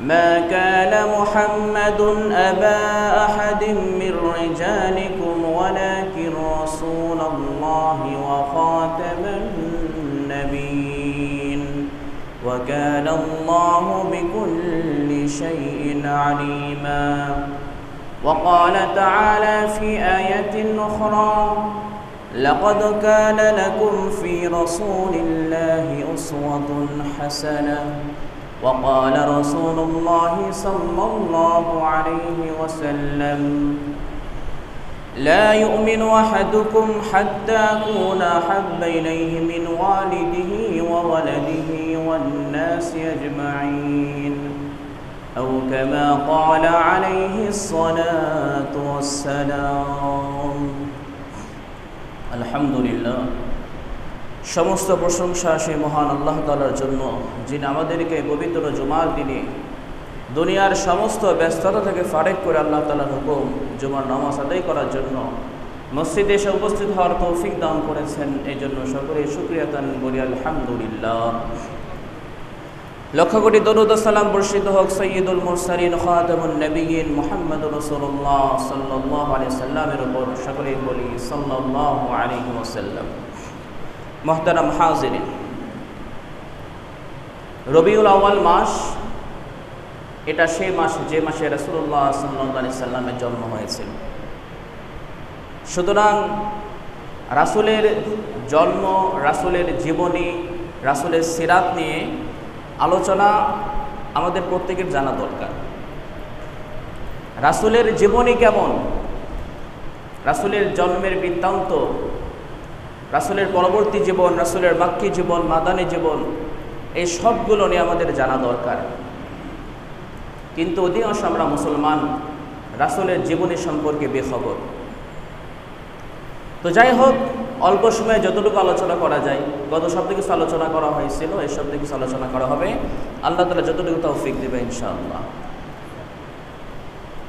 ما كان محمد أبا أحد من رجالكم ولكن رسول الله وخاتم النبيين وكان الله بكل شيء عليما وقال تعالى في آية أخرى لقد كان لكم في رسول الله أسوة حسنة وقال رسول الله صلى الله عليه وسلم لا يؤمن أحدكم حتى أكون أحب إليه من والده وولده والناس أجمعين أو كما قال عليه الصلاة والسلام الحمد لله সমস্ত প্রশংসা সেই মহান আল্লাহ তাআলার জন্য, যিনি আমাদেরকে পবিত্র জুমার দিনে দুনিয়ার সমস্ত ব্যস্ততা থেকে ফারেক করে আল্লাহ তাআলার হুকুম জুমার নামাজ আদায় করার জন্য মসজিদে এসে উপস্থিত হওয়ার তৌফিক দান করেছেন। এই জন্য সকলেই শুকরিয়া দান করি আলহামদুলিল্লাহ। লক্ষ কোটি দরুদ ও সালাম বর্ষিত হোক সাইয়্যিদুল মুরসালিন খাতামুন নবিয়্যিন মুহাম্মদুর রাসূলুল্লাহ সাল্লাল্লাহু আলাইহি ওয়াসাল্লামের উপর। সকলেই বলি সাল্লাল্লাহু আলাইহি ওয়াসাল্লাম। মুহতারাম হাজিরিন, রবিউল আউয়াল মাস, এটা সেই মাস যে মাসে রাসূলুল্লাহ সাল্লাল্লাহু আলাইহি সাল্লামের জন্ম হয়েছিল। সুতরাং রাসূলের জন্ম, রাসূলের জীবনী, রাসূলের সিরাত নিয়ে আলোচনা আমাদের প্রত্যেকের জানা দরকার। রাসূলের জীবনী কেমন, রাসূলের জন্মের বৃত্তান্ত, রাসূলের পরবর্তী জীবন, রাসূলের মাক্কি জীবন, মাদানী জীবন, এই সবগুলো নিয়ে আমাদের জানা দরকার। কিন্তু অধিকাংশ আমরা মুসলমান রাসূলের জীবনী সম্পর্কে বেখবর। তো যাই হোক, অল্প সময়ে যতটুকু আলোচনা করা যায়, গত সপ্তাহে কিছু আলোচনা করা হয়েছিল, এই সপ্তাহে কিছু আলোচনা করা হবে, আল্লাহ তাআলা যতটুকু তৌফিক দেবে ইনশাআল্লাহ।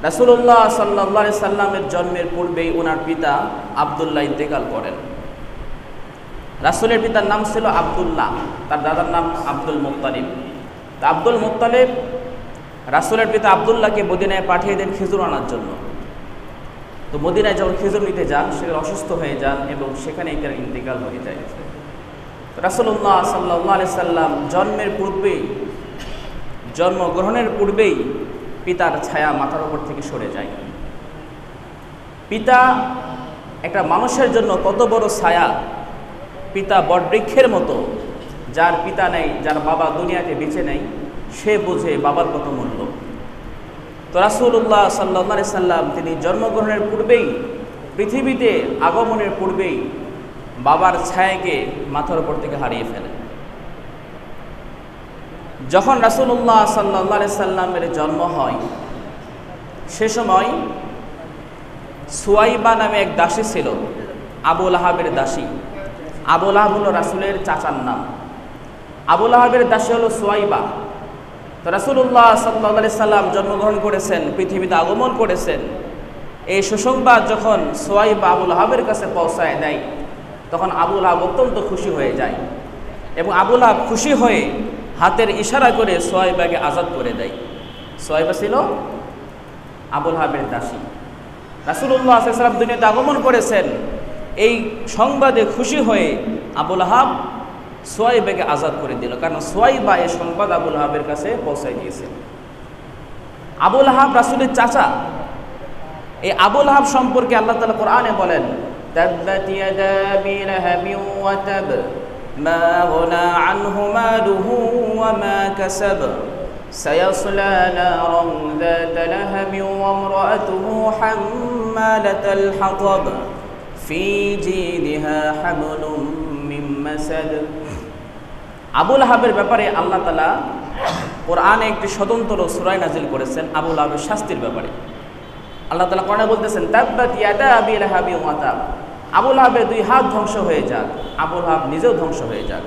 রাসূলুল্লাহ সাল্লাল্লাহু আলাইহি সাল্লামের জন্মের পূর্বেই ওনার পিতা আব্দুল্লাহ ইন্তেকাল করেন। রাসূলের পিতার নাম ছিল আব্দুল্লাহ, তার দাদার নাম আব্দুল মুত্তালিব। তা আব্দুল মুত্তালিব রাসূলের পিতা আব্দুল্লাহকে মদিনায় পাঠিয়ে দেন খেজুর আনার জন্য। তো মদিনায় যখন খেজুর নিতে যান, সেখানে অসুস্থ হয়ে যান এবং সেখানেই তার ইন্তেকাল হয়ে যায়। রাসূলুল্লাহ সাল্লাল্লাহু আলাইহি সাল্লাম জন্মের পূর্বেই, জন্মগ্রহণের পূর্বেই পিতার ছায়া মাথার উপর থেকে সরে যায়। পিতা একটা মানুষের জন্য কত বড় ছায়া, পিতা বটবৃক্ষের মতো। যার পিতা নেই, যার বাবা দুনিয়াতে বেঁচে নেই, সে বোঝে বাবার কত মূল্য। তো রাসূলুল্লাহ সাল্লাল্লাহু আলাইহি সাল্লাম তিনি জন্মগ্রহণের পূর্বেই, পৃথিবীতে আগমনের পূর্বেই বাবার ছায়াকে মাথার উপর থেকে হারিয়ে ফেলেন। যখন রাসূলুল্লাহ সাল্লাল্লাহু আলাইহি সাল্লামের জন্ম হয়, সে সময় সুয়াইবা নামে এক দাসী ছিল, আবু লাহাবের দাসী। আবু লাহাব হলো রাসূলের চাচার নাম। আবু লাহাবের দাসী হলো সুয়াইবা। তো রাসূলুল্লাহ সাল্লাল্লাহু আলাইহি সাল্লাম জন্মগ্রহণ করেছেন, পৃথিবীতে আগমন করেছেন। এই সুসংবাদ যখন সুয়াইবা আবু লাহাবের কাছে পৌঁছায় দেয়, তখন আবু লাহাব অত্যন্ত খুশি হয়ে যায় এবং আবু লাহাব খুশি হয়ে হাতের ইশারা করে সুয়াইবাকে আজাদ করে দেয়। সুয়াইবা ছিল আবু লাহাবের দাসী। রাসূলুল্লাহ সাল্লাল্লাহু আলাইহি সাল্লাম দুনিয়াতে আগমন করেছেন, এই সংবাদে খুশি হয়ে আবু লাহাব সুয়াইবাকে আজাদ করে দিল, কারণ সুয়াইবা এই সংবাদ আবু লাহাবের কাছে পৌঁছায় দিয়েছে। আবু লাহাব রাসূলের চাচা। এই আবু লাহাব সম্পর্কে আল্লাহ তাআলা কোরআনে বলেন, তাব্বাত ইয়াদা আবি লাহাবিন ওয়া তাব মা আগনা আনহু মালুহু ওয়া মা কাসাব সায়াসলা নারান যাতা লাহাবিন ওয়া ইমরাআতুহু হাম্মালাতাল হাতাব ফি জিদিহা হাবলুম মিন মাসাদ। আবু লাহাবের ব্যাপারে আল্লাহ তাআলা কোরআনে একটি স্বতন্ত্র সূরা নাজিল করেছেন আবু লাহাবের শাস্তির ব্যাপারে। আল্লাহ তাআলা কোরআনে বলতেছেন, তাব্বাত ইয়াদা আবি লাহাবিন ওয়া তাব, আবু লাহাবের দুই হাত ধ্বংস হয়ে যাক, আবু লাহাব নিজেও ধ্বংস হয়ে যাক।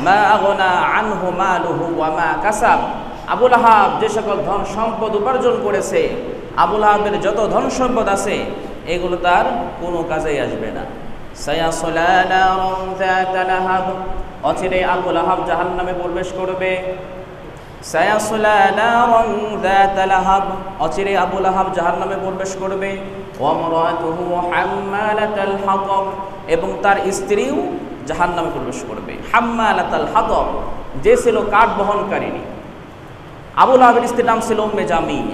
মা আগনা আনহু মালুহু ওয়া মা কাসাব, আবু লাহাব যে সকল ধন সম্পদ উপার্জন করেছে, আবু লাহাবের যত ধন সম্পদ আছে, এগুলো তার কোনো কাজেই আসবে না। সায়াসলা নারান যাতা লাহাব, অচিরে আবু লাহাব জাহান্নামে প্রবেশ করবে। সায়াসলা নারান যাতা লাহাব, অচিরে আবু লাহাব জাহান্নামে প্রবেশ করবে। ওয়া ইমরাতুহু হাম্মালাতাল হাতাব, এবং তার স্ত্রীও জাহান্নামে প্রবেশ করবে। হাম্মালাতাল হাতাব, যে ছিল কাঠ বহনকারিণী। আবু লাহাবের স্ত্রীর নাম ছিল উম্মে জামিল।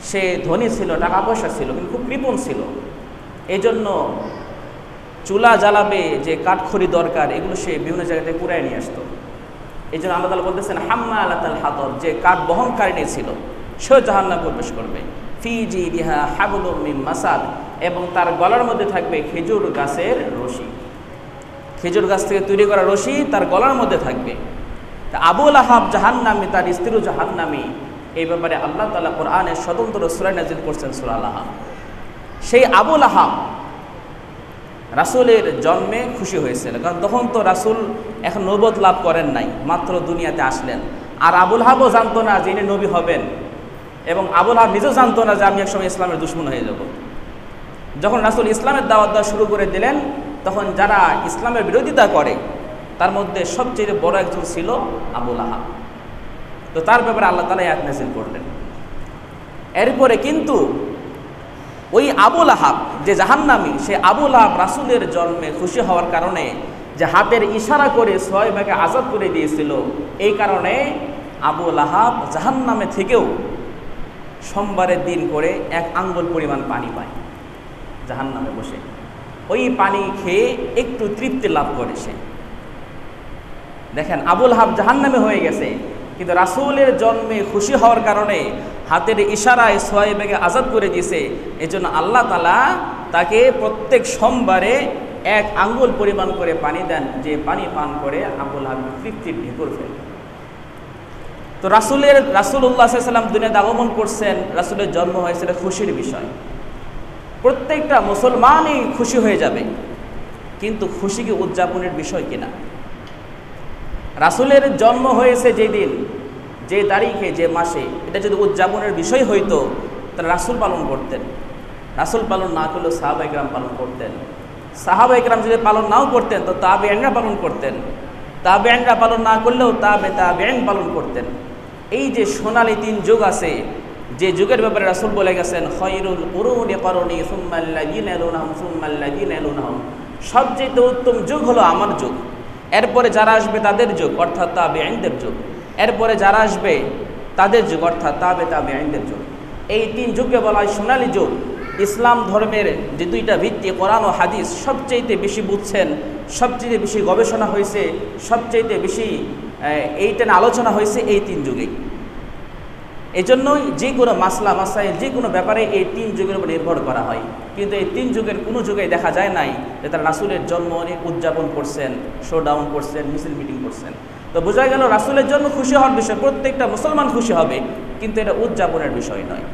সে ধনী ছিল, টাকা পয়সা ছিল, কিন্তু খুব কৃপণ ছিল। এই জন্য চুলা জ্বালাবে যে কাঠখড়ি দরকার, এগুলো সে বিভিন্ন জায়গা থেকে কুড়ায় নিয়ে আসতো। এই জন্য আল্লাহ তাআলা বলতেছেন হাম্মালাতাল হাতাব, যে কাঠ বহনকারিণী ছিল, সেও জাহান্নামে প্রবেশ করবে। ফি জিদিহা হাবলুম মিন মাসাদ, এবং তার গলার মধ্যে থাকবে খেজুর গাছের রশি। খেজুর গাছ থেকে তৈরি করা রশি তার গলার মধ্যে থাকবে। তা আবু লাহাব জাহান্নামী, তার স্ত্রীও জাহান্নামী। এই ব্যাপারে আল্লাহ তাআলা কোরআনে স্বতন্ত্র সূরা নাযিল করছেন, সূরা লাহাব। সেই আবু লাহাব রাসূলের জন্মে খুশি হয়েছিল, কারণ তখন তো রাসূল এখন নবুয়ত লাভ করেন নাই, মাত্র দুনিয়াতে আসলেন। আর আবু লাহাবও জানতো না যে ইনি নবী হবেন, এবং আবু লাহাব নিজেও জানতো না যে আমি একসময় ইসলামের দুশমন হয়ে যাব। যখন রাসূল ইসলামের দাওয়াত দেওয়া শুরু করে দিলেন, তখন যারা ইসলামের বিরোধিতা করে তার মধ্যে সবচেয়ে বড় একজন ছিল আবু লাহাব। তো তার ব্যাপারে আল্লাহ তাআলা আয়াত নাযিল করলেন। এরপরে কিন্তু ওই আবু লাহাব যে জাহান্নামী, সে আবু লাহাব রাসূলের জন্মে খুশি হওয়ার কারণে যে হাতের ইশারা করে সুহাইবাকে আজাদ করে দিয়েছিল, এই কারণে আবু লাহাব জাহান্নামে থেকেও সোমবারের দিন করে 1 আঙ্গুল পরিমাণ পানি পায় জাহান্নামে বসে। ওই পানি খেয়ে একটু তৃপ্তি লাভ করে সে। দেখেন, আবু লাহাব জাহান্নামে হয়ে গেছে, কিন্তু রাসূলের জন্মে খুশি হওয়ার কারণে হাতের ইশারায় সুহাইবাকে আজাদ করে দিয়েছে। এই জন্য আল্লাহ তাআলা তাকে প্রত্যেক সোমবারে 1 আঙ্গুল পরিমাণ করে পানি দেন, যে পানি পান করে আবু লাহাব তৃপ্তির ঢেকুর ফেলে। তো রাসূলুল্লাহ সাল্লাল্লাহু আলাইহি ওয়াসাল্লাম দুনিয়াতে আগমন করছেন, রাসূলের জন্ম হয়েছিল খুশির বিষয়। প্রত্যেকটা মুসলমানই খুশি হয়ে যাবে, কিন্তু খুশি কি উদযাপনের বিষয় কিনা? রাসূলের জন্ম হয়েছে যেদিন, যে তারিখে, যে মাসে, এটা যদি উদযাপনের বিষয় হইতো তাহলে রাসূল পালন করতেন। রাসূল পালন না করলেও সাহাবায়ে কেরাম পালন করতেন। সাহাবায়ে কেরাম যদি পালন নাও করতেন তো তাবেঈনরা পালন করতেন। তাবেঈনরা পালন না করলেও তাবেঈন পালন করতেন। এই যে সোনালী 3 যুগ আছে, যে যুগের ব্যাপারে রাসূল বলে গেছেন খায়রুল কুরুনি করনি সুম্মাল্লাযিনা ইয়ালুনহুম সুম্মাল্লাযিনা ইয়ালুনহুম, সবচেয়ে উত্তম যুগ হলো আমার যুগ, এরপরে যারা আসবে তাদের যুগ, অর্থাৎ তাবেঈনদের যুগ, এরপরে যারা আসবে তাদের যুগ, অর্থাৎ তাবেঈনদের যুগ। এই 3 যুগকে বলা হয় সোনালী যুগ। ইসলাম ধর্মের যে 2টা ভিত্তি, কোরআন ও হাদিস, সবচেয়ে বেশি বুঝছেন, সবচেয়ে বেশি গবেষণা হয়েছে, সবচেয়ে বেশি এইটা নিয়ে আলোচনা হয়েছে এই 3 যুগেই। এই জন্যই যে কোনো মাসলা মাসাইল, যে কোনো ব্যাপারে এই 3 যুগের উপর নির্ভর করা হয়। কিন্তু এই 3 যুগের কোনো যুগেই দেখা যায় নাই যে তারা রাসূলের জন্ম অনেক উদযাপন করছেন, শো ডাউন করছেন, মিছিল মিটিং করছেন। তো বোঝা গেল রাসূলের জন্য খুশি হওয়ার বিষয়, প্রত্যেকটা মুসলমান খুশি হবে, কিন্তু এটা উদযাপনের বিষয় নয়।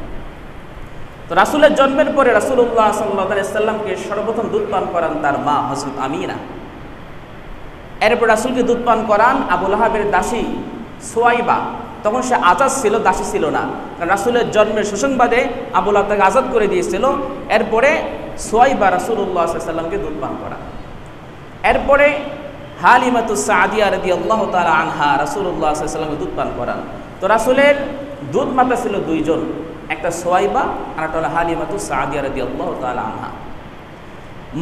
তো রাসূলের জন্মের পরে রাসূলুল্লাহ সাল্লাল্লাহু আলাইহি সাল্লামকে সর্বপ্রথম দুধ পান করান তার মা হযরত আমিনা। এরপর রাসূলকে দুধ পান করান আবু লাহাবের দাসী সুয়াইবা। তখন সে আজাদ ছিল, দাসী ছিল না, কারণ রাসূলের জন্মের সুসংবাদে আবু লাহাব তাকে আজাদ করে দিয়েছিল। এরপরে সুয়াইবা রাসূলুল্লাহ সাল্লাল্লাহু আলাইহি সাল্লামকে দুধ পান করান। এরপরে হালিমাতুস সাদিয়া রাদিয়াল্লাহু তাআলা আনহা রাসূলুল্লাহ সাল্লাল্লাহু আলাইহি সাল্লামকে দুধ পান করান। তো রাসূলের দুধ মাতা ছিল 2 জন, একটা সুয়াইবা আর একটা হলো হালিমাতুস সাদিয়া রাদিয়াল্লাহু তাআলা আনহা।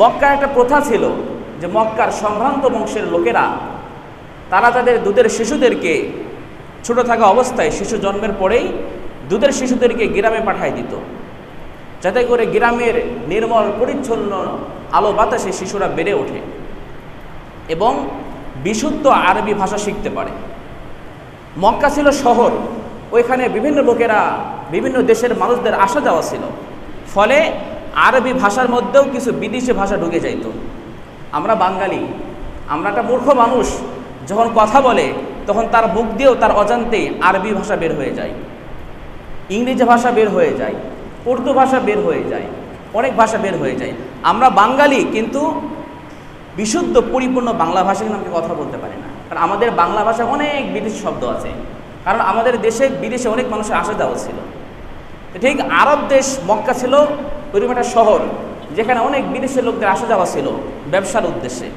মক্কার একটা প্রথা ছিল যে মক্কার সম্ভ্রান্ত বংশের লোকেরা তারা তাদের দুধের শিশুদেরকে ছোট থাকা অবস্থায়, শিশু জন্মের পরেই দুধের শিশুদেরকে গ্রামে পাঠিয়ে দিত, যাতে করে গ্রামের নির্মল পরিচ্ছন্ন আলো বাতাসে শিশুরা বেড়ে ওঠে এবং বিশুদ্ধ আরবি ভাষা শিখতে পারে। মক্কা ছিল শহর, ওইখানে বিভিন্ন লোকেরা, বিভিন্ন দেশের মানুষদের আসা যাওয়া ছিল, ফলে আরবি ভাষার মধ্যেও কিছু বিদেশি ভাষা ঢুকে যাইত। আমরা বাঙালি, আমরা একটা মূর্খ মানুষ, যখন কথা বলে তখন তার মুখ দিয়েও তার অজান্তে আরবি ভাষা বের হয়ে যায়, ইংরেজি ভাষা বের হয়ে যায়, উর্দু ভাষা বের হয়ে যায়, অনেক ভাষা বের হয়ে যায়। আমরা বাঙালি কিন্তু বিশুদ্ধ পরিপূর্ণ বাংলা ভাষা কিন্তু আমরা কথা বলতে পারি না, কারণ আমাদের বাংলা ভাষায় অনেক বিদেশি শব্দ আছে, কারণ আমাদের দেশে বিদেশে অনেক মানুষের আসা যাওয়া ছিল। ঠিক আরব দেশ মক্কা ছিল ওইরকম একটা শহর যেখানে অনেক বিদেশের লোকদের আসা যাওয়া ছিল ব্যবসার উদ্দেশ্যে।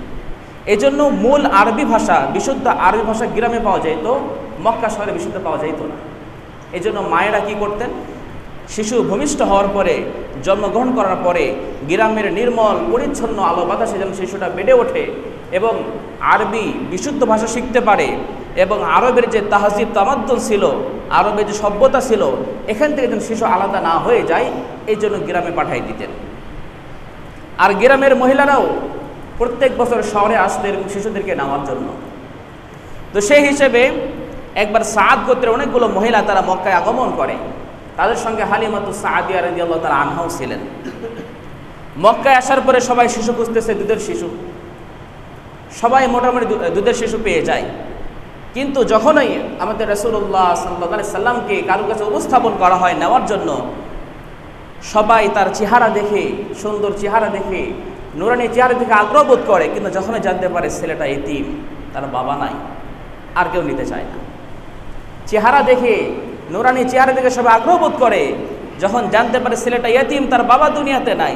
এই জন্য মূল আরবি ভাষা, বিশুদ্ধ আরবি ভাষা গ্রামে পাওয়া যেত, মক্কা শহরে বিশুদ্ধ পাওয়া যাইত না। এই জন্য মায়েরা কি করতেন, শিশু ভূমিষ্ঠ হওয়ার পরে, জন্মগ্রহণ করার পরে গ্রামের নির্মল পরিচ্ছন্ন আলো বাতাসে যেন শিশুটা বেড়ে ওঠে এবং আরবি বিশুদ্ধ ভাষা শিখতে পারে এবং আরবের যে তাহজিব তামাদ্দুন ছিল, আরবের যে সভ্যতা ছিল, এখান থেকে যেন শিশু আলাদা না হয়ে যায়, এই জন্য গ্রামে পাঠাই দিতেন। আর গ্রামের মহিলারাও প্রত্যেক বছর শহরে আসতেন এরকম শিশুদেরকে নেওয়ার জন্য। তো সেই হিসেবে একবার সাদ গোত্রের অনেকগুলো মহিলা তারা মক্কায় আগমন করে, তাদের সঙ্গে হালিমাতু সাদিয়া রাদিয়াল্লাহু তাআলা আনহাও ছিলেন। মক্কায় আসার পরে সবাই শিশু খুঁজতেছে, দুধের শিশু, সবাই মোটামুটি দুধের শিশু পেয়ে যায়। কিন্তু যখনই আমাদের রাসূলুল্লাহ সাল্লাল্লাহু আলাইহি সাল্লামকে কারো কাছে উপস্থাপন করা হয় নেওয়ার জন্য, সবাই তার চেহারা দেখে, সুন্দর চেহারা দেখে, নুরানি চেহারা দেখে আগ্রহ বোধ করে, কিন্তু যখনই জানতে পারে ছেলেটা এতিম, তার বাবা নাই, আর কেউ নিতে চায় না। চেহারা দেখে, নুরানি চেহারা দেখে সবাই আগ্রহ বোধ করে, যখন জানতে পারে ছেলেটা এতিম, তার বাবা দুনিয়াতে নাই,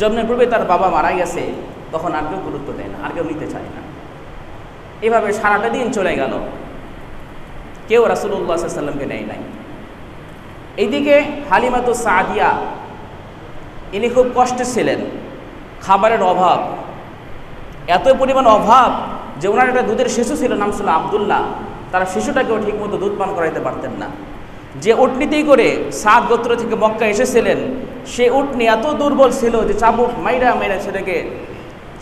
জন্মের পূর্বে তার বাবা মারা গেছে, তখন আর কেউ গুরুত্ব দেয় না, আর কেউ নিতে চায় না। এভাবে সারাটা দিন চলে গেল, কেউ রাসূলুল্লাহ সাল্লাল্লাহু আলাইহি সাল্লামকে নেয় নাই। এইদিকে হালিমাতু সাদিয়া, ইনি খুব কষ্টে ছিলেন, খাবারের অভাব, এত পরিমাণ অভাব যে ওনার একটা দুধের শিশু ছিল, নাম ছিল আব্দুল্লাহ, তারা শিশুটাকেও ঠিকমতো দুধ পান করাইতে পারতেন না। যে উটনিতেই করে সাদ গোত্র থেকে মক্কা এসেছিলেন, সে উটনি এত দুর্বল ছিল যে চাবুক মাইরা মাইরা সেটাকে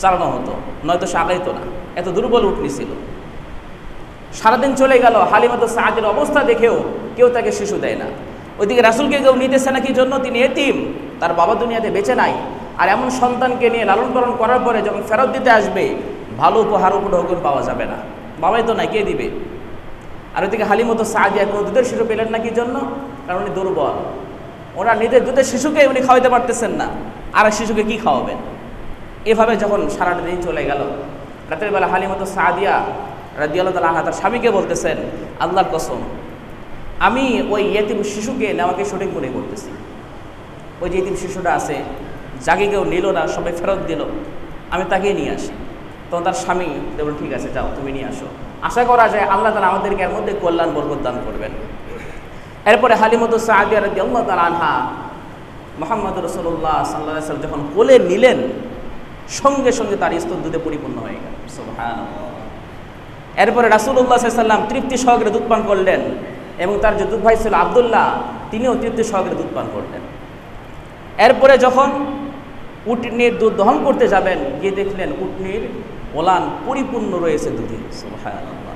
চালানো হতো, নয়তো সে আগাইতো না, এত দুর্বল উটনি ছিল। সারাদিন চলে গেল, হালিমাতু সাদিয়ার অবস্থা দেখেও কেউ তাকে শিশু দেয় না। ওইদিকে রাসূলকে কেউ নিতেছে না, কি জন্য? তিনি এতিম, তার বাবা দুনিয়াতে বেঁচে নাই। আর এমন সন্তানকে নিয়ে লালন পালন করার পরে যখন ফেরত দিতে আসবে, ভালো উপহার উপঢৌকন পাওয়া যাবে না, বাবাই তো নাই, কে দিবে? আর ওইদিকে হালিমাতু সাদিয়া কোনো দুধের শিশু পেলেন না, কি জন্য? কারণ উনি দুর্বল, ওনার নিজের দুধের শিশুকে উনি খাওয়াইতে পারতেছেন না, আর শিশুকে কি খাওয়াবেন? এভাবে যখন সারাটা দিন চলে গেল, রাতের বেলা হালিমাতু সাদিয়া রাদিয়াল্লাহু তাআলা আনহা তার স্বামীকে বলতেছেন, আল্লাহর কসম, আমি ওই ইয়েতিম শিশুকে নেওয়াকে সঠিক মনে করতেছি। ওই যে ইয়েতিম শিশুটা আছে, যাকে কেউ নিল না, সবাই ফেরত দিল, আমি তাকেই নিয়ে আসি। তখন তার স্বামী বলল, ঠিক আছে, যাও, তুমি নিয়ে আসো। আশা করা যায় আল্লাহ তাআলা আমাদেরকে এর মধ্যে কল্যাণ বরকত দান করবেন। এরপরে হালিমাতু সাদিয়া রাদিয়াল্লাহু তাআলা আনহা মুহাম্মদ রাসূলুল্লাহ সাল্লাল্লাহু আলাইহি ওয়াসাল্লাম যখন কোলে নিলেন, সঙ্গে সঙ্গে তার স্তন দুধে পরিপূর্ণ হয়ে গেল। সুবহানাল্লাহ। এরপরে রাসূলুল্লাহ সাল্লাল্লাহু আলাইহি ওয়াসাল্লাম তৃপ্তি সহকারে দুধ পান করলেন এবং তার যে দুধ ভাই ছিল আব্দুল্লাহ, তিনিও তৃপ্তি সহকারে দুধ পান করলেন। এরপরে যখন উটনির দুধ দহন করতে যাবেন, গিয়ে দেখলেন উটনির ওলান পরিপূর্ণ রয়েছে দুধে। সুবহানাল্লাহ।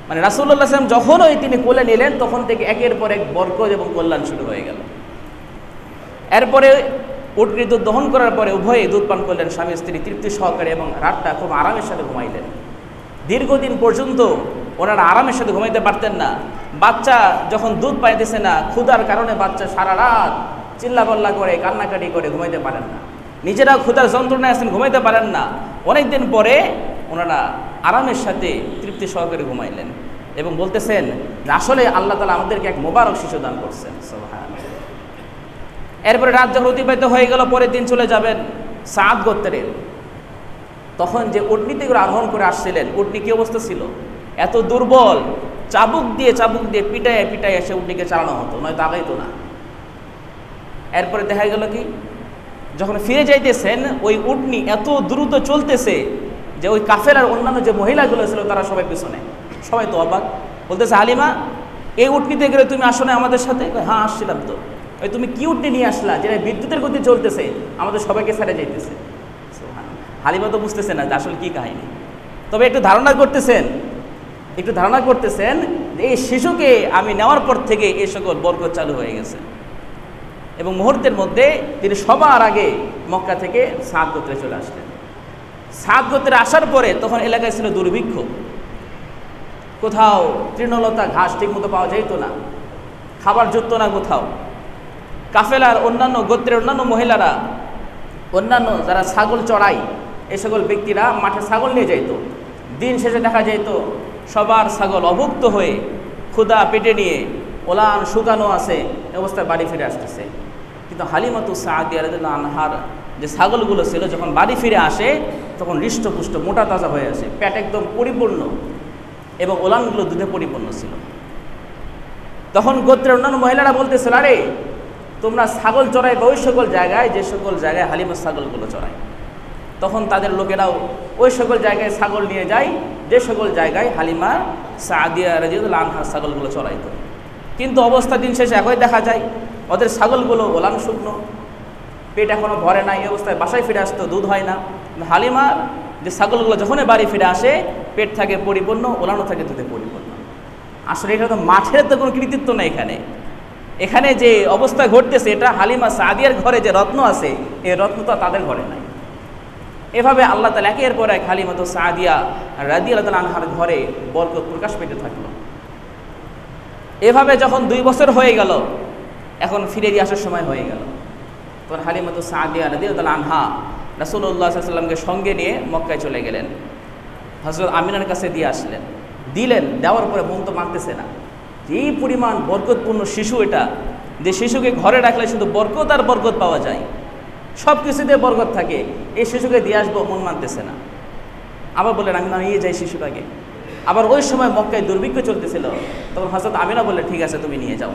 মানে রাসূলুল্লাহ সাল্লাল্লাহু আলাইহি ওয়াসাল্লাম যখনই তিনি কোলে নিলেন, তখন থেকে একের পর এক বরকত এবং কল্যাণ শুরু হয়ে গেল। এরপরে উটনির দুধ দহন করার পরে উভয়ে দুধ পান করলেন, স্বামী স্ত্রী তৃপ্তি সহকারে, এবং রাতটা খুব আরামের সাথে ঘুমাইলেন। দীর্ঘদিন পর্যন্ত ওনারা আরামের সাথে ঘুমাইতে পারতেন না। বাচ্চা যখন দুধ পাইতেছে না, ক্ষুধার কারণে বাচ্চা সারা রাত চিল্লাপাল্লা করে, কান্নাকাটি করে, ঘুমাইতে পারেন না। নিজেরা ক্ষুধার যন্ত্রণায় আছেন, ঘুমাইতে পারেন না। অনেকদিন পরে ওনারা আরামের সাথে তৃপ্তি সহকারে ঘুমাইলেন এবং বলতেছেন যে আসলে আল্লাহ তাআলা আমাদেরকে এক মোবারক শিশু দান করছেন। সুবহানাল্লাহ। এরপরে রাত যখন অতিবাহিত হয়ে গেল, পরের দিন চলে যাবেন সাদ গোত্রের। তখন যে উটনিতে করে আরোহণ করে আসছিলেন, উটনি কি অবস্থা ছিল? এত দুর্বল, চাবুক দিয়ে পিটায় পিটায় এসে উটনিকে চালানো হতো, নয়তো আগাইতো না। এরপরে দেখা গেল কি, যখন ফিরে যাইতেছেন, ওই উটনি এত দ্রুত চলতেছে যে ওই কাফেলার অন্যান্য যে মহিলাগুলো ছিল তারা সবাই পিছনে, সবাই তো অবাক। বলতেছে, হালিমা, এই উটনিতে গেলে তুমি আসো না আমাদের সাথে? হ্যাঁ, আসছিলাম তো। ওই তুমি কি উটনি নিয়ে আসলা যেটা বিদ্যুতের গতি চলতেছে, আমাদের সবাইকে ছেড়ে যাইতেছে? হালিমা তো বুঝতেছে না যে আসলে কি কাহিনী, তবে একটু ধারণা করতেছেন যে এই শিশুকে আমি নেওয়ার পর থেকে এই সকল বরকত চালু হয়ে গেছে। এবং মুহূর্তের মধ্যে তিনি সবার আগে মক্কা থেকে সাদ গোত্রে চলে আসলেন। সাদ গোত্রে আসার পরে তখন এলাকায় ছিল দুর্ভিক্ষ, কোথাও তৃণলতা ঘাস ঠিক মতো পাওয়া যেত না, খাবার জুটত না কোথাও। কাফেলার অন্যান্য গোত্রের অন্যান্য মহিলারা, অন্যান্য যারা ছাগল চড়ায়, এই সকল ব্যক্তিরা মাঠে ছাগল নিয়ে যাইত। দিন শেষে দেখা যাইত সবার ছাগল অভুক্ত হয়ে, ক্ষুধা পেটে নিয়ে, ওলান শুকানো আছে, এ অবস্থায় বাড়ি ফিরে আসতেছে। কিন্তু হালিমাতু সাদিয়া রাদিয়াল্লাহু আনহার যে ছাগলগুলো ছিল, যখন বাড়ি ফিরে আসে তখন হৃষ্টপুষ্ট মোটা তাজা হয়ে আসে, পেট একদম পরিপূর্ণ। এবং ওলানগুলো দুধে পরিপূর্ণ ছিল। তখন গোত্রের অন্যান্য মহিলারা বলতেছিল, আরে তোমরা ছাগল চড়াই বা ওই সকল জায়গায় যে সকল জায়গায় হালিমার ছাগলগুলো চড়ায়। তখন তাদের লোকেরাও ওই সকল জায়গায় ছাগল নিয়ে যায় যে সকল জায়গায় হালিমা সাদিয়া রাদিয়াল্লাহু আনহার ছাগলগুলো চড়াইতো। কিন্তু অবস্থা দিন শেষে একই দেখা যায়, ওদের ছাগলগুলো ওলান শুকনো, পেট এখনও ভরে না, এই অবস্থায় বাসায় ফিরে আসতো, দুধ হয় না। হালিমার যে ছাগলগুলো যখনই বাড়ি ফিরে আসে পেট থাকে পরিপূর্ণ, ওলানো থাকে দুধে পরিপূর্ণ। আসলে এটা তো মাঠের তো কোনো কৃতিত্ব নেই এখানে। এখানে যে অবস্থা ঘটতেছে এটা হালিমা সাদিয়ার ঘরে যে রত্ন আছে এই রত্ন তো তাদের ঘরে নাই। এভাবে আল্লাহ তাআলা একের পর এক হালিমা সাদিয়া রাদিয়াল্লাহু আনহার ঘরে বরকত প্রকাশ পেতে থাকলো। এভাবে যখন 2 বছর হয়ে গেল, এখন ফিরে দিয়ে আসার সময় হয়ে গেল, তখন হালিমা সাদিয়া রাদিয়াল্লাহু আনহা রাসূলুল্লাহ সাল্লাল্লাহু আলাইহি ওয়াসাল্লামকে সঙ্গে নিয়ে মক্কায় চলে গেলেন। হযরত আমিনার কাছে দিয়ে আসলেন, দিলেন, দেওয়ার পরে মন তো মানতেছে না। এই পরিমাণ বরকতপূর্ণ শিশু, এটা যে শিশুকে ঘরে রাখলে শুধু বরকত আর বরকত পাওয়া যায়, সব কিছুতে বরকত থাকে, এই শিশুকে দিয়ে আসবো মন মানতেছে না। আবার বললেন আমি নিয়ে যাই শিশুটাকে। আবার ওই সময় মক্কায় দুর্ভিক্ষ চলতেছিল, তখন হযরত আমিনা বললেন ঠিক আছে তুমি নিয়ে যাও।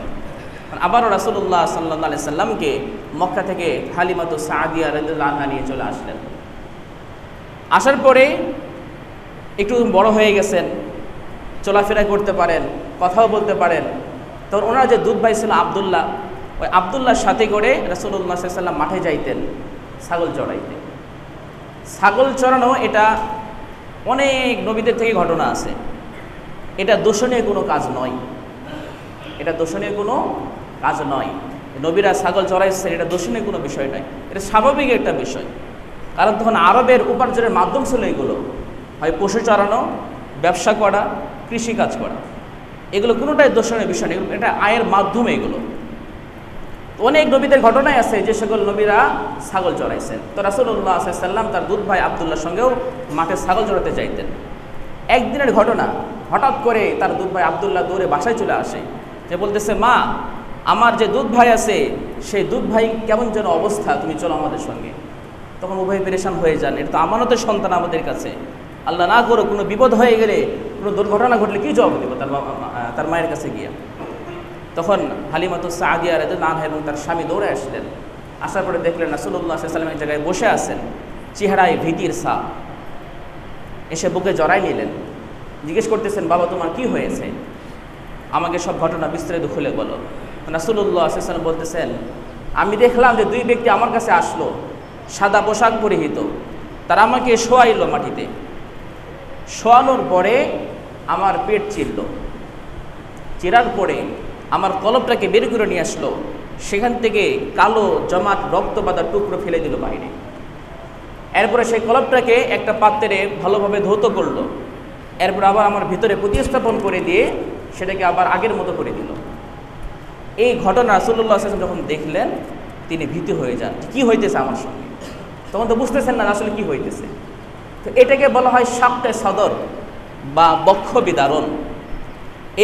আবারও রাসূলুল্লাহ সাল্লাল্লাহু আলাইহি সাল্লামকে মক্কা থেকে হালিমা সাদিয়া রাদিয়াল্লাহু আনহা নিয়ে চলে আসলেন। আসার পরে একটু বড় হয়ে গেছেন, চলাফেরা করতে পারেন, কথাও বলতে পারেন। তখন ওনার যে দুধ ভাই ছিল আব্দুল্লাহ, ওই আব্দুল্লাহর সাথে করে রাসূলুল্লাহ সাল্লাল্লাহু আলাইহি সাল্লাম মাঠে যাইতেন ছাগল চড়াইতে। ছাগল চড়ানো এটা অনেক নবীদের থেকে ঘটনা আছে, এটা দোষণীয় কোনো কাজ নয়, এটা দোষণীয় কোনো কাজ নয়। নবীরা ছাগল চড়াইছেন এটা দোষণীয় কোনো বিষয় নয়, এটা স্বাভাবিক একটা বিষয়। কারণ তখন আরবের উপার্জনের মাধ্যম ছিল এগুলো, হয় পশু চড়ানো, ব্যবসা করা, কৃষিকাজ করা, এগুলো কোনোটাই দোষণীয় বিষয় নেই, এটা আয়ের মাধ্যম। এগুলো অনেক নবীদের ঘটনাই আছে যে সকল নবীরা ছাগল চড়াইছেন। তো রাসূলুল্লাহ সাল্লাল্লাহু আলাইহি সাল্লাম তার দুধ ভাই আব্দুল্লাহর সঙ্গেও মাঠে ছাগল চড়াতে চাইতেন। একদিনের ঘটনা, হঠাৎ করে তার দুধ ভাই আব্দুল্লাহ দৌড়ে বাসায় চলে আসে, যে বলতেছে মা আমার যে দুধ ভাই আছে সেই দুধ ভাই কেমন যেন অবস্থা, তুমি চলো আমাদের সঙ্গে। তখন উভয় পেরেশান হয়ে যান, এটা তো আমানতের সন্তান আমাদের কাছে, আল্লাহ না করো কোনো বিপদ হয়ে গেলে, কোনো দুর্ঘটনা ঘটলে কী জবাব দেবো তার মায়ের কাছে গিয়ে। তখন হালিমা সাদিয়া রাদিয়াল্লাহু আনহা এবং তার স্বামী দৌড়ে আসলেন। আসার পরে দেখলেন রাসূলুল্লাহ সাল্লাল্লাহু আলাইহি ওয়াসাল্লাম এক জায়গায় বসে আছেন, চেহারায় ভীতির ছাপ। এসে বুকে জড়াই নিলেন, জিজ্ঞেস করতেছেন বাবা তোমার কি হয়েছে, আমাকে সব ঘটনা বিস্তারিত খুলে বলো। রাসূলুল্লাহ সাল্লাল্লাহু আলাইহি ওয়াসাল্লাম বলতেছেন আমি দেখলাম যে 2 ব্যক্তি আমার কাছে আসলো, সাদা পোশাক পরিহিত, তারা আমাকে শোয়াইলো মাটিতে। শোয়ানোর পরে আমার পেট চিরল, চিরার পরে আমার কলবটাকে বের করে নিয়ে আসলো, সেখান থেকে কালো জমাট রক্ত বাঁধা টুকরো ফেলে দিল বাইরে। এরপরে সেই কলবটাকে একটা পাত্রে ভালোভাবে ধৌত করলো, এরপর আবার আমার ভিতরে প্রতিস্থাপন করে দিয়ে সেটাকে আবার আগের মতো করে দিল। এই ঘটনা রাসূলুল্লাহ সাল্লাল্লাহু আলাইহি ওয়াসাল্লাম যখন দেখলেন তিনি ভীত হয়ে যান, কি হইতেছে আমার সঙ্গে। তখন তো বুঝতেছেন না আসলে কি হইতেছে। তো এটাকে বলা হয় শাক্কে সদর বা বক্ষ বিদারণ।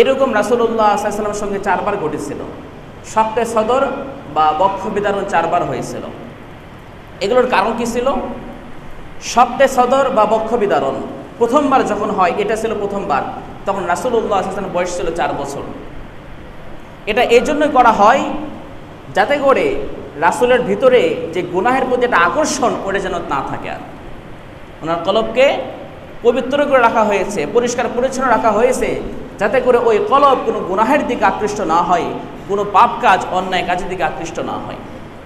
এরকম রাসূলুল্লাহ সাল্লাল্লাহু আলাইহি ওয়াসাল্লামের সঙ্গে 4 বার ঘটেছিল, শাক্কে সদর বা বক্ষ বিদারণ 4 বার হয়েছিল। এগুলোর কারণ কি ছিল? শাক্কে সদর বা বক্ষ বিদারণ প্রথমবার যখন হয়, এটা ছিল প্রথমবার, তখন রাসূলুল্লাহ সাল্লাল্লাহু আলাইহি ওয়াসাল্লামের বয়স ছিল 4 বছর। এটা এই জন্যই করা হয় যাতে করে রাসূলের ভিতরে যে গুনাহের প্রতি একটা আকর্ষণ ওটা যেন না থাকে। আর ওনার কলবকে পবিত্র করে রাখা হয়েছে, পরিষ্কার পরিচ্ছন্ন রাখা হয়েছে, যাতে করে ওই কলব কোনো গুনাহের দিকে আকৃষ্ট না হয়, কোনো পাপ কাজ অন্যায় কাজের দিকে আকৃষ্ট না হয়।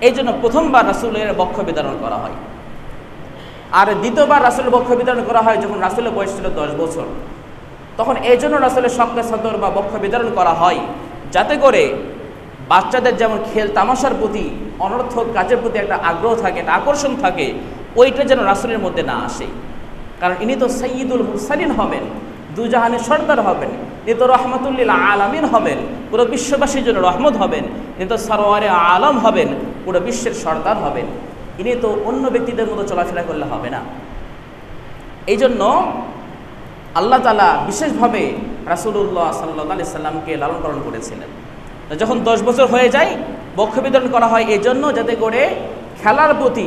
এই জন্য প্রথমবার রাসূলের বক্ষ বিদারণ করা হয়। আর দ্বিতীয়বার রাসূলের বক্ষ বিদারণ করা হয় যখন রাসূলের বয়স ছিল 10 বছর। তখন এই জন্য রাসূলের শাক্কে সদর বা বক্ষ বিদারণ করা হয় যাতে করে বাচ্চাদের যেমন খেল তামাশার প্রতি, অনর্থক কাজের প্রতি একটা আগ্রহ থাকে, একটা আকর্ষণ থাকে, ওইটা যেন রাসূলের মধ্যে না আসে। কারণ ইনি তো সাইয়্যিদুল মুরসালিন হবেন, দুজাহানের সর্দার হবেন, ইনি তো রহমাতুল লিল আলামিন হবেন, পুরো বিশ্ববাসীর জন্য রহমত হবেন, ইনি তো সরওয়ারে আলম হবেন, পুরো বিশ্বের সর্দার হবেন। ইনি তো অন্য ব্যক্তিদের মতো চলাফেরা করলে হবে না। এই জন্য আল্লাহ তাআলা বিশেষভাবে রাসূলুল্লাহ সাল্লাল্লাহু আলাইহি সাল্লামকে লালন পালন করেছিলেন। যখন 10 বছর হয়ে যায় বক্ষ বিদারণ করা হয় এই জন্য যাতে করে খেলার প্রতি,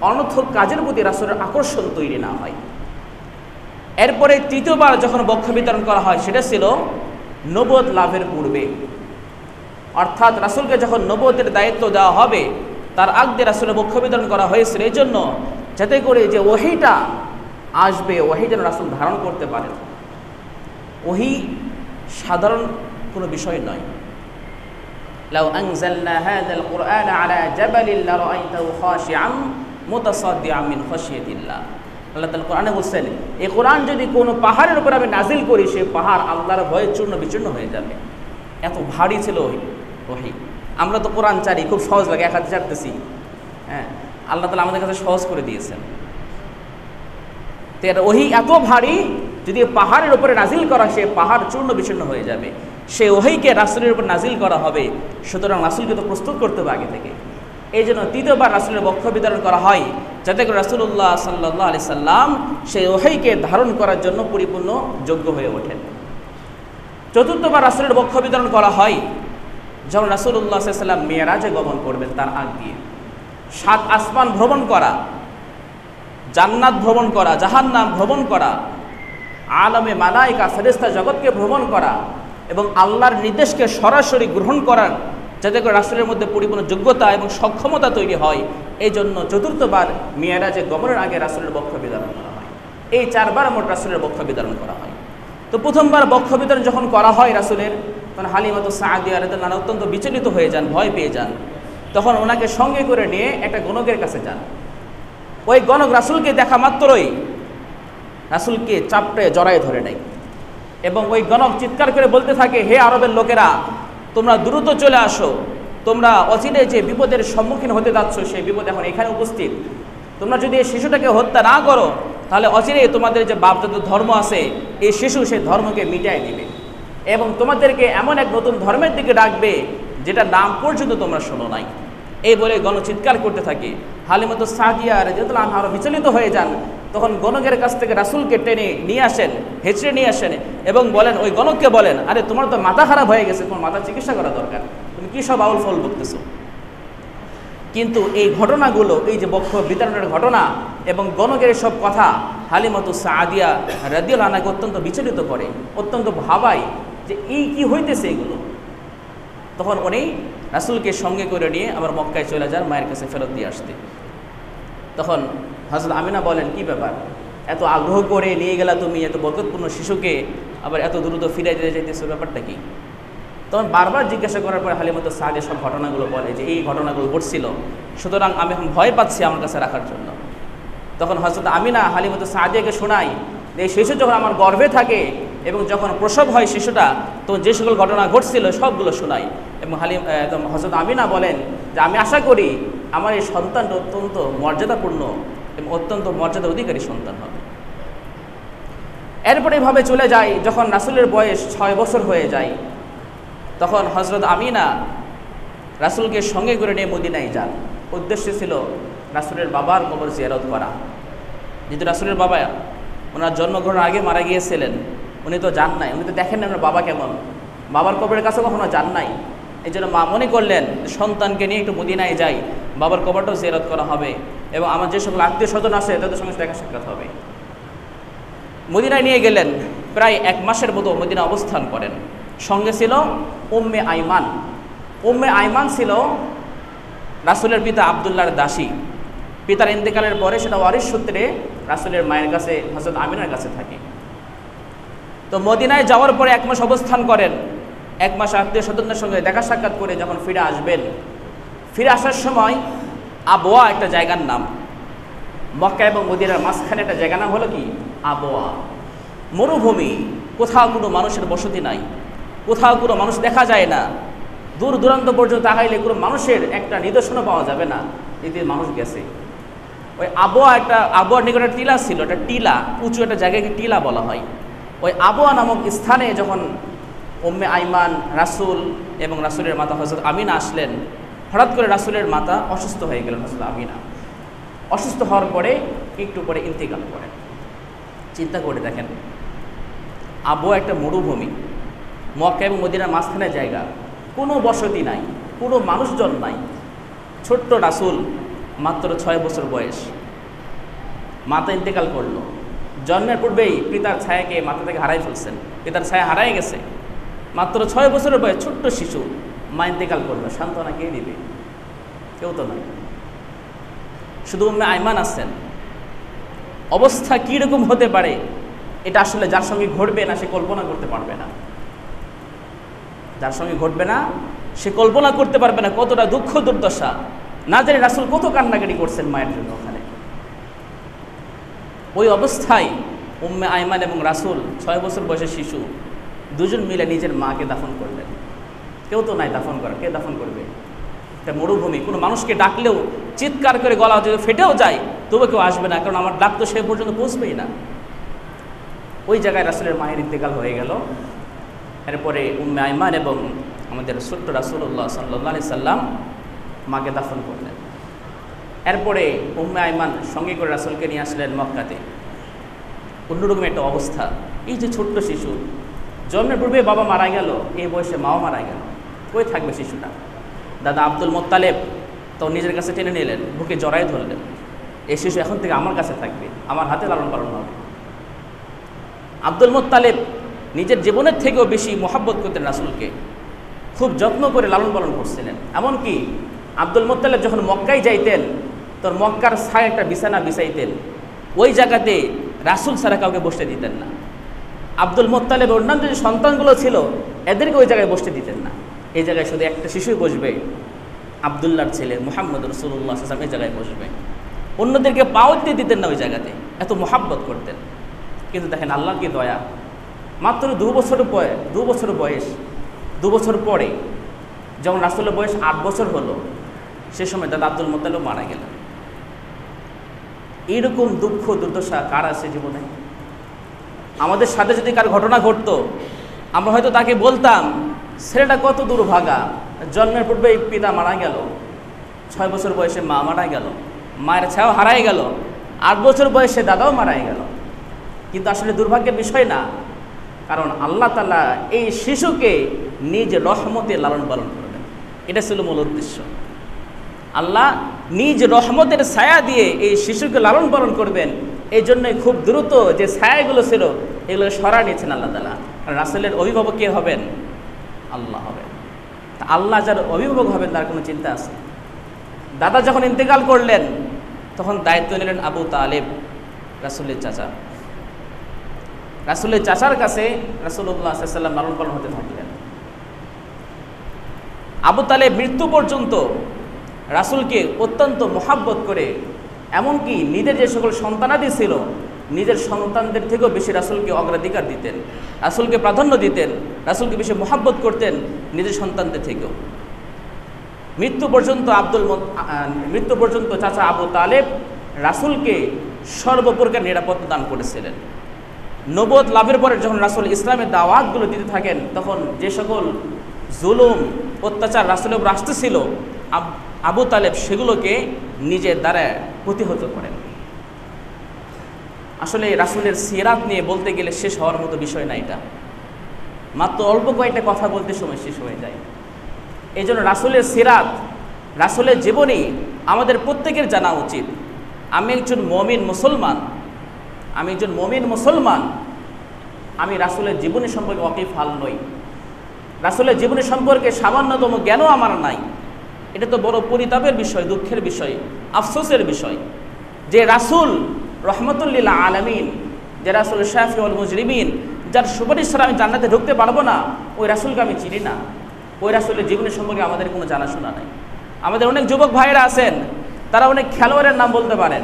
অনর্থক কাজের প্রতি রাসূলের আকর্ষণ তৈরি না হয়। এরপরে তৃতীয়বার যখন বক্ষ বিতরণ করা হয় সেটা ছিল নবুয়ত লাভের পূর্বে, অর্থাৎ রাসূলকে যখন নবুয়তের দায়িত্ব দেওয়া হবে তার আগে রাসূলের বক্ষ বিতরণ করা হয়েছিল, এই জন্য যাতে করে যে ওহীটা আসবে ওহী যেন রাসূল ধারণ করতে পারেন। ওহী সাধারণ কোনো বিষয় নয়। লাউ আনজালনা হাযাল কুরআনা আলা জাবালিন লারাআইতাহু খাশিআন মুতাসাদ্দিআন মিন খাশিয়াতিল্লাহ। আল্লাহ তাআলা কোরআনে বলছেন, এই কোরআন যদি কোনো পাহাড়ের উপর আমি নাজিল করি, সেই পাহাড় আল্লাহর ভয়ে চূর্ণ বিচূর্ণ হয়ে যাবে। এত ভারী ছিল ওহী। আমরা তো কোরআন চারি, খুব সহজ লাগে, এক হাতে চাটতেছি। হ্যাঁ, আল্লাহ তাআলা আমাদের কাছে সহজ করে দিয়েছেন। তো ওহী এত ভারী, যদি পাহাড়ের উপরে নাজিল করা, সে পাহাড় চূর্ণ বিচূর্ণ হয়ে যাবে। সেই ওহীকে রাসূলের উপর নাজিল করা হবে, সুতরাং রাসূলকে তো প্রস্তুত করতে হবে আগে থেকে। এই জন্য তৃতীয়বার রাসূলের বক্ষ বিতরণ করা হয়, যাতে করে রাসূলুল্লাহ সাল্লাল্লাহু আলাইহি সাল্লাম সেই ওহীকে ধারণ করার জন্য পরিপূর্ণ যোগ্য হয়ে ওঠেন। চতুর্থবার রাসূলের বক্ষ বিতরণ করা হয় যখন রাসূলুল্লাহ সাল্লাল্লাহু আলাইহি সাল্লাম মিরাজে গমন করবেন, তার আগ দিয়ে 7 আসমান ভ্রমণ করা, জান্নাত ভ্রমণ করা, জাহান্নাম ভ্রমণ করা, আলমে মালায়েকা ফেরেশতা জগৎকে ভ্রমণ করা এবং আল্লাহর নির্দেশকে সরাসরি গ্রহণ করার, যাতে করে রাসূলের মধ্যে পরিপূর্ণ যোগ্যতা এবং সক্ষমতা তৈরি হয়। এই জন্য চতুর্থবার মিরাজে গমনের আগে রাসূলের বক্ষ বিতরণ করা হয়। এই 4 বার মোট রাসূলের বক্ষ বিতরণ করা হয়। তো প্রথমবার বক্ষ বিতরণ যখন করা হয় রাসূলের, তখন হালিমাতু সাদিয়া রাদিয়াল্লাহু আনহা অত্যন্ত বিচলিত হয়ে যান, ভয় পেয়ে যান। তখন ওনাকে সঙ্গে করে নিয়ে একটা গণকের কাছে যান। ওই গণক রাসূলকে দেখা মাত্রই রাসূলকে চাপড়ে জড়ায় ধরে নেয় এবং ওই গণক চিৎকার করে বলতে থাকে, হে আরবের লোকেরা, তোমরা দ্রুত চলে আসো, তোমরা অচিরে যে বিপদের সম্মুখীন হতে যাচ্ছ সেই বিপদ এখন এখানে উপস্থিত। তোমরা যদি এই শিশুটাকে হত্যা না করো, তাহলে অচিরে তোমাদের যে বাপদাদার ধর্ম আছে, এই শিশু সেই ধর্মকে মিটায় দিবে এবং তোমাদেরকে এমন এক নতুন ধর্মের দিকে ডাকবে যেটা নাম পর্যন্ত তোমরা শোনো নাই। এই বলে গণ চিৎকার করতে থাকে। হালিমাতু সাদিয়া রাদিয়াল্লাহু আনহা আরো বিচলিত হয়ে যান। তখন গণকের কাছ থেকে রাসূলকে টেনে নিয়ে আসেন, হেঁচড়ে নিয়ে আসেন এবং বলেন, ওই গণককে বলেন, আরে তোমার তো মাথা খারাপ হয়ে গেছে, তোমার মাথা চিকিৎসা করা দরকার, তুমি কী সব আউল ফল বলতেছো। কিন্তু এই ঘটনাগুলো, এই যে বক্ষ বিতরণের ঘটনা এবং গণকের সব কথা হালিমাতু সাদিয়া রাদিয়াল্লাহু আনহাকে অত্যন্ত বিচলিত করে, অত্যন্ত ভাবায় যে এই কি হইতেছে এগুলো। তখন উনি রাসূলকে সঙ্গে করে নিয়ে আবার মক্কায় চলে যান মায়ের কাছে ফেরত দিয়ে আসতে। তখন হযরত আমিনা বলেন, কি ব্যাপার, এত আগ্রহ করে নিয়ে গেলা তুমি এত বরকতপূর্ণ শিশুকে, আবার এত দ্রুত ফিরে যেতে চাইতেছো, ব্যাপারটা কি? তখন বারবার জিজ্ঞাসা করার পরে হালিমাতু সাদিয়া সব ঘটনাগুলো বলে যে এই ঘটনাগুলো ঘটছিল, সুতরাং আমি এখন ভয় পাচ্ছি আমার কাছে রাখার জন্য। তখন হযরত আমিনা হালিমাতু সাদিয়াকে শোনায় যে এই শিশু যখন আমার গর্ভে থাকে এবং যখন প্রসব হয় শিশুটা, তখন যে সকল ঘটনা ঘটছিল সবগুলো শোনায় এবং হযরত আমিনা বলেন যে আমি আশা করি আমার এই সন্তানটা অত্যন্ত মর্যাদাপূর্ণ এবং অত্যন্ত মর্যাদা অধিকারী সন্তান হবে। এরপরে এভাবে চলে যায়, যখন রাসূলের বয়স 6 বছর হয়ে যায়, তখন হযরত আমিনা রাসূলকে সঙ্গে করে নিয়ে মদিনায় যান। উদ্দেশ্য ছিল রাসূলের বাবার কবর জিয়ারত করা। যেহেতু রাসূলের বাবা ওনার জন্মগ্রহণের আগে মারা গিয়েছিলেন, উনি তো যান নাই, উনি তো দেখেন না ওনার বাবা কেমন, বাবার কবরের কাছে কখনো যান নাই। এই জন্য মা মনে করলেন সন্তানকে নিয়ে একটু মদিনায় যাই, বাবার কবরটাও জিয়ারত করা হবে এবং আমার যে সকল আত্মীয় স্বজন আছে তাদের সঙ্গে দেখা সাক্ষাৎ হবে। মদিনায় নিয়ে গেলেন, প্রায় 1 মাসের মতো মদিনা অবস্থান করেন। সঙ্গে ছিল উম্মে আইমান। উম্মে আইমান ছিল রাসূলের পিতা আব্দুল্লাহর দাসী। পিতার ইন্তেকালের পরে সেটা ওয়ারিশ সূত্রে রাসূলের মায়ের কাছে হযরত আমিনার কাছে থাকে। তো মদিনায় যাওয়ার পরে 1 মাস অবস্থান করেন। 1 মাস আত্মীয় স্বজনদের সঙ্গে দেখা সাক্ষাৎ করে যখন ফিরে আসবেন, ফিরে আসার সময় আবওয়া একটা জায়গার নাম, মক্কা এবং মদিনার মাঝখানে একটা জায়গার নাম হলো কি আবওয়া। মরুভূমি, কোথাও কোনো মানুষের বসতি নাই, কোথাও কোনো মানুষ দেখা যায় না, দূর দূরান্ত পর্যন্ত তাকাইলে কোনো মানুষের একটা নিদর্শনও পাওয়া যাবে না এতে মানুষ গেছে। ওই আবওয়ার নিকটে টিলা ছিল, একটা টিলা, উঁচু একটা জায়গাকে টিলা বলা হয়। ওই আবওয়া নামক স্থানে যখন উম্মে আইমান, রাসূল এবং রাসূলের মাতা হযরত আমিনা আসলেন, হঠাৎ করে রাসূলের মাতা অসুস্থ হয়ে গেলেন। হযরত আমিনা অসুস্থ হওয়ার পরে একটু পরে ইন্তেকাল করেন। চিন্তা করে দেখেন, আবওয়া একটা মরুভূমি, মক্কা এবং মদিনার মাঝখানে জায়গা, কোনো বসতি নাই, কোনো মানুষজন নাই, ছোট্ট রাসূল মাত্র 6 বছর বয়স, মাতা ইন্তেকাল করলো, জন্মের পূর্বেই পিতার ছায়াকে মাথা থেকে হারাই ফেলছেন, পিতার ছায়া হারাই গেছে। মাত্র 6 বছরের বয়স ছোট্ট শিশু, মা ইন্তেকাল করলো, সান্ত্বনা কে দিবে? কেউ তো নয়, শুধু উম্মে আইমান আছেন। অবস্থা কীরকম হতে পারে এটা আসলে যার সঙ্গে ঘটবে না সে কল্পনা করতে পারবে না, যার সঙ্গে ঘটবে না সে কল্পনা করতে পারবে না কতটা দুঃখ দুর্দশা। না জানি রাসূল কত কান্নাকাটি করছেন মায়ের জন্য ওখানে। ওই অবস্থায় উম্মে আইমান এবং রাসূল 6 বছর বয়সের শিশু দুজন মিলে নিজের মাকে দাফন করলেন। কেউ তো নাই দাফন করার, কে দাফন করবে? একটা মরুভূমি, কোনো মানুষকে ডাকলেও চিৎকার করে গলা যদি ফেটেও যায় তবু কেউ আসবে না, কারণ আমার ডাক তো সে পর্যন্ত পৌঁছবেই না। ওই জায়গায় রাসূলের মায়ের ইন্তেকাল হয়ে গেল। এরপরে উম্মে আইমান এবং আমাদের ছোট্ট রাসূলুল্লাহ সাল্লাল্লাহু আলাইহি সাল্লাম মাকে দাফন করলেন। এরপরে উম্মে আইমান সঙ্গে করে রাসূলকে নিয়ে আসলেন মক্কাতে। অন্যরকম একটা অবস্থা, এই যে ছোট্ট শিশু, জন্মের পূর্বে বাবা মারা গেল, এই বয়সে মাও মারা গেল, কই থাকবে শিশুটা? দাদা আব্দুল মুত্তালিব তো নিজের কাছে টেনে নিলেন, বুকে জড়াই ধরলেন, এই শিশু এখন থেকে আমার কাছে থাকবে, আমার হাতে লালন পালন হবে। আব্দুল মুত্তালিব নিজের জীবনের থেকেও বেশি মহব্বত করতেন রাসূলকে, খুব যত্ন করে লালন পালন করছিলেন। এমনকি আব্দুল মুত্তালিব যখন মক্কায় যাইতেন তোর মক্কার ছায় একটা বিছানা বিছাইতেন, ওই জায়গাতে রাসূল ছাড়া কাউকে বসতে দিতেন না। আব্দুল মুত্তালিব অন্যান্য যে সন্তানগুলো ছিল এদেরকে ওই জায়গায় বসতে দিতেন না, এই জায়গায় শুধু একটা শিশুই বসবে, আবদুল্লাহর ছেলে মুহাম্মদ রাসূলুল্লাহ সাল্লাল্লাহু আলাইহি ওয়াসাল্লাম এই জায়গায় বসবে। অন্যদেরকে পাও দিতে না ওই জায়গাতে, এত মহব্বত করতেন। কিন্তু দেখেন আল্লাহর কি দয়া, মাত্র 2 বছর বয়স, 2 বছর পরে যখন রাসূলের বয়স 8 বছর হলো, সে সময় দাদা আব্দুল মুত্তালিব মারা গেলেন। এইরকম দুঃখ দুর্দশা কার আছে জীবনে? আমাদের সাথে যদি কার ঘটনা ঘটতো আমরা হয়তো তাকে বলতাম ছেলেটা কত দুর্ভাগা, জন্মের পূর্বেই পিতা মারা গেল, 6 বছর বয়সে মা মারা গেল, মায়ের ছায়াও হারাই গেল, 8 বছর বয়সে দাদাও মারাই গেল। কিন্তু আসলে দুর্ভাগ্যের বিষয় না, কারণ আল্লাহ তাআলা এই শিশুকে নিজ রহমতে লালন পালন করবেন, এটা ছিল মূল উদ্দেশ্য। আল্লাহ নিজ রহমতের ছায়া দিয়ে এই শিশুকে লালন পালন করবেন, এই জন্যই খুব দ্রুত যে ছায়াগুলো ছিল এগুলো সরা নিয়েছেন আল্লাহ তাআলা। আর রাসূলের অভিভাবক কে হবেন? আল্লাহ হবেন। তা আল্লাহ যার অভিভাবক হবেন তার কোনো চিন্তা আছে? দাদা যখন ইন্তেকাল করলেন তখন দায়িত্ব নিলেন আবু তালেব, রাসূলের চাচা। রাসূলের চাচার কাছে রাসূলুল্লাহ সাল্লাল্লাহু আলাইহি ওয়াসাল্লাম লালন পালন হতে থাকলেন। আবু তালেব মৃত্যু পর্যন্ত রাসূলকে অত্যন্ত মহব্বত করে, এমনকি নিজের যে সকল সন্তানাদি ছিল নিজের সন্তানদের থেকেও বেশি রাসূলকে অগ্রাধিকার দিতেন, রাসূলকে প্রাধান্য দিতেন, রাসূলকে বেশি মহব্বত করতেন নিজের সন্তানদের থেকেও। মৃত্যু পর্যন্ত চাচা আবু তালেব রাসূলকে সর্বপ্রকার নিরাপত্তা দান করেছিলেন। নবুয়ত লাভের পরে যখন রাসূল ইসলামের দাওয়াতগুলো দিতে থাকেন তখন যে সকল জুলুম অত্যাচার রাসূলের উপর আসতেছিল আবু তালেব সেগুলোকে নিজের দ্বারা প্রতিহত করেন। আসলে রাসূলের সিরাত নিয়ে বলতে গেলে শেষ হওয়ার মতো বিষয় না, এটা মাত্র অল্প কয়েকটা কথা বলতে সময় শেষ হয়ে যায়। এই জন্য রাসূলের সিরাত, রাসূলের জীবনী আমাদের প্রত্যেকের জানা উচিত। আমি একজন মুমিন মুসলমান, আমি রাসূলের জীবনী সম্পর্কে ওয়াকিফাল নই, রাসূলের জীবনী সম্পর্কে সামান্যতম জ্ঞানও আমার নাই। এটা তো বড় পরিতাপের বিষয়, দুঃখের বিষয়, আফসোসের বিষয় যে রাসূল রহমাতুল লিল আলামিন, যে রাসূল শাফিউল মুজরিমিন, যার সুপারিশ ছাড়া আমি জান্নাতে ঢুকতে পারবো না, ওই রাসূলকে আমি চিনি না, ওই রাসূলের জীবনী সম্পর্কে আমাদের কোনো জানাশোনা নাই। আমাদের অনেক যুবক ভাইয়েরা আছেন, তারা অনেক খেলোয়াড়ের নাম বলতে পারেন,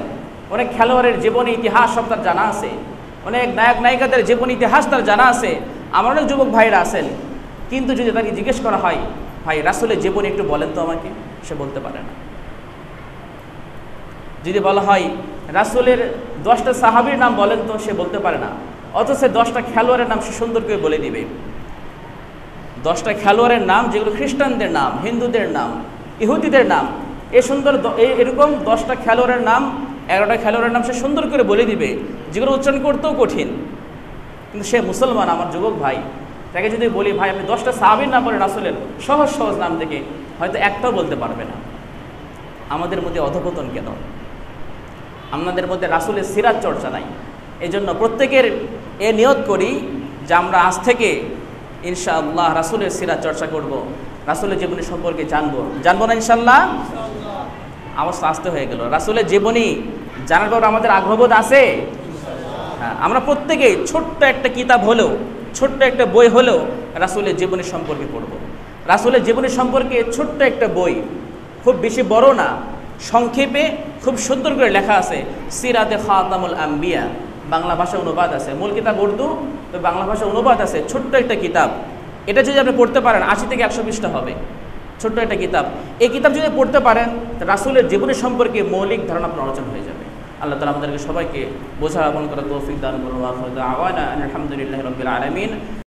অনেক খেলোয়াড়ের জীবনী ইতিহাস সব তার জানা আছে, অনেক নায়ক নায়িকাদের জীবনী ইতিহাস তার জানা আছে। আমার অনেক যুবক ভাইয়েরা আছেন, কিন্তু যদি তাকে জিজ্ঞেস করা হয় ভাই রাসূলের জীবনী একটু বলেন তো আমাকে, সে বলতে পারে না। যদি বলা হয় রাসূলের 10টা সাহাবীর নাম বলেন তো, সে বলতে পারে না। অথচ 10টা খেলোয়াড়ের নাম সে সুন্দর করে বলে দিবে। 10টা খেলোয়াড়ের নাম যেগুলো খ্রিস্টানদের নাম, হিন্দুদের নাম, ইহুদিদের নাম, এরকম 10টা খেলোয়াড়ের নাম, 11টা খেলোয়াড়ের নাম সে সুন্দর করে বলে দিবে, যেগুলো উচ্চারণ করতেও কঠিন। কিন্তু সে মুসলমান, আমার যুবক ভাই, তাকে যদি বলি ভাই আপনি 10টা সাহাবীর নাম বলেন রাসূলের, সহজ সহজ নাম থেকে হয়তো একটাও বলতে পারবে না। আমাদের মধ্যে অধঃপতন কেন? আমাদের মধ্যে রাসূলের সিরাত চর্চা নাই, এই জন্য প্রত্যেকের এ নিয়ত করি যে আমরা আজ থেকে ইনশাআল্লাহ রাসূলের সিরাত চর্চা করব, রাসূলের জীবনী সম্পর্কে জানবো না ইনশাআল্লাহ। অবস্থা আস্তে হয়ে গেল। রাসূলের জীবনী জানার পর আমাদের আগ্রহবোধ আছে। হ্যাঁ, আমরা প্রত্যেকেই ছোট্ট একটা কিতাব হলেও, ছোট্ট একটা বই হলেও রাসূলের জীবনী সম্পর্কে পড়ব। রাসূলের জীবনী সম্পর্কে ছোট্ট একটা বই, খুব বেশি বড় না, সংক্ষেপে খুব সুন্দর করে লেখা আছে সিরাতে খাতামুল আম্বিয়া, বাংলা ভাষা অনুবাদ আছে। মূল কিতাব উর্দু, তো বাংলা ভাষা অনুবাদ আছে। ছোট্ট একটা কিতাব, এটা যদি আপনি পড়তে পারেন 80 থেকে 100 পৃষ্ঠা হবে, ছোট্ট একটা কিতাব। এই কিতাব যদি পড়তে পারেন রাসূলের জীবনী সম্পর্কে মৌলিক ধারণা আপনার অর্জন হয়ে যাবে। আল্লাহ তাআলা আমাদেরকে সবাইকে বোঝা আমল করার তৌফিক দান করুন। ওয়া আখিরু দাওয়ানা আলহামদুলিল্লাহি রাব্বিল আলামিন।